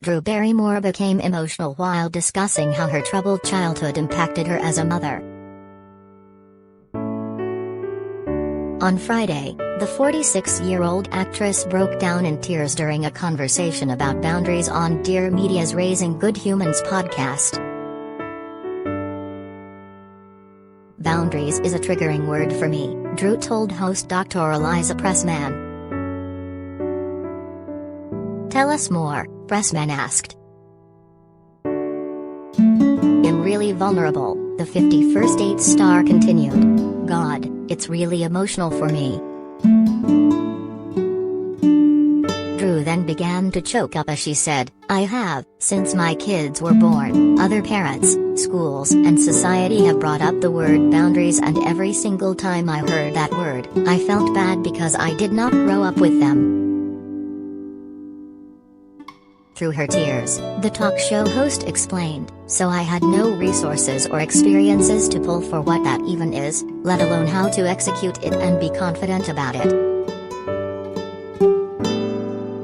Drew Barrymore became emotional while discussing how her troubled childhood impacted her as a mother. On Friday, the 46-year-old actress broke down in tears during a conversation about boundaries on Dear Media's Raising Good Humans podcast. "Boundaries is a triggering word for me," Drew told host Dr. Aliza Pressman. "Tell us more," Pressman asked. "I'm really vulnerable," the 51st Dates star continued. "God, it's really emotional for me." Drew then began to choke up as she said, "I have, since my kids were born. Other parents, schools and society have brought up the word boundaries, and every single time I heard that word, I felt bad because I did not grow up with them." Through her tears, the talk show host explained, "So I had no resources or experiences to pull for what that even is, let alone how to execute it and be confident about it.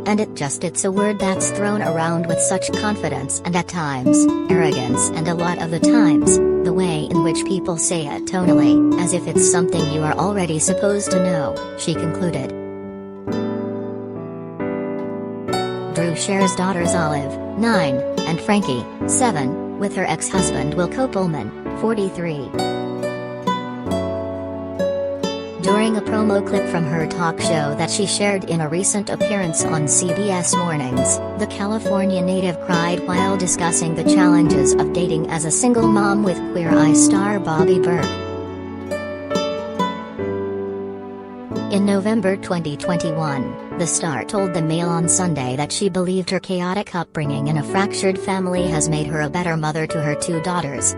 And it's a word that's thrown around with such confidence and at times, arrogance, and a lot of the times, the way in which people say it tonally, as if it's something you are already supposed to know," she concluded. Drew shares daughters Olive, 9, and Frankie, 7, with her ex-husband Wilco Pullman, 43. During a promo clip from her talk show that she shared in a recent appearance on CBS Mornings, the California native cried while discussing the challenges of dating as a single mom with Queer Eye star Bobby Berg. In November 2021, the star told the Mail on Sunday that she believed her chaotic upbringing in a fractured family has made her a better mother to her 2 daughters.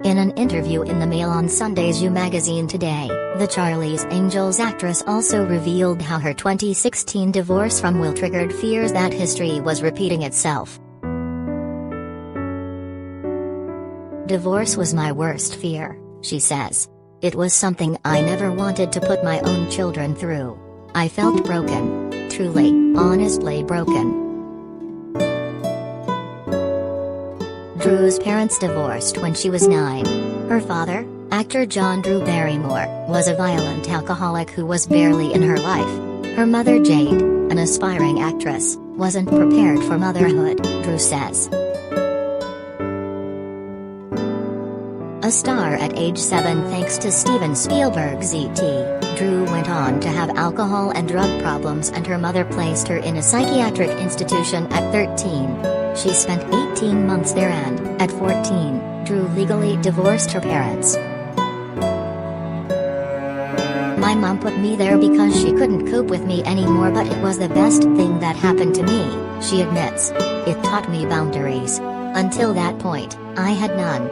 In an interview in the Mail on Sunday's You magazine today, the Charlie's Angels actress also revealed how her 2016 divorce from Will triggered fears that history was repeating itself. "Divorce was my worst fear," she says. "It was something I never wanted to put my own children through. I felt broken. Truly, honestly broken." Drew's parents divorced when she was 9. Her father, actor John Drew Barrymore, was a violent alcoholic who was barely in her life. Her mother Jade, an aspiring actress, wasn't prepared for motherhood, Drew says. A star at age 7 thanks to Steven Spielberg's E.T., Drew went on to have alcohol and drug problems, and her mother placed her in a psychiatric institution at 13. She spent 18 months there, and, at 14, Drew legally divorced her parents. "My mom put me there because she couldn't cope with me anymore, but it was the best thing that happened to me," she admits. "It taught me boundaries. Until that point, I had none.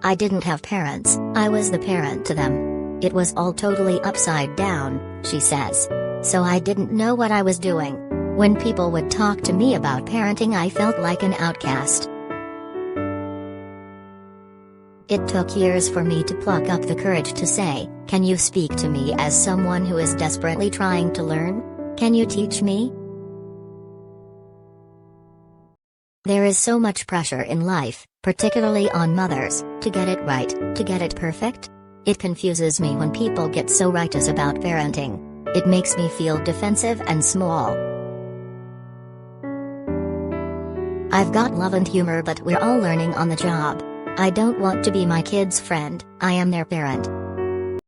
I didn't have parents, I was the parent to them. It was all totally upside down," she says. "So I didn't know what I was doing. When people would talk to me about parenting, I felt like an outcast. It took years for me to pluck up the courage to say, 'Can you speak to me as someone who is desperately trying to learn? Can you teach me?' There is so much pressure in life, particularly on mothers, to get it right, to get it perfect. It confuses me when people get so righteous about parenting. It makes me feel defensive and small. I've got love and humor, but we're all learning on the job. I don't want to be my kid's friend, I am their parent."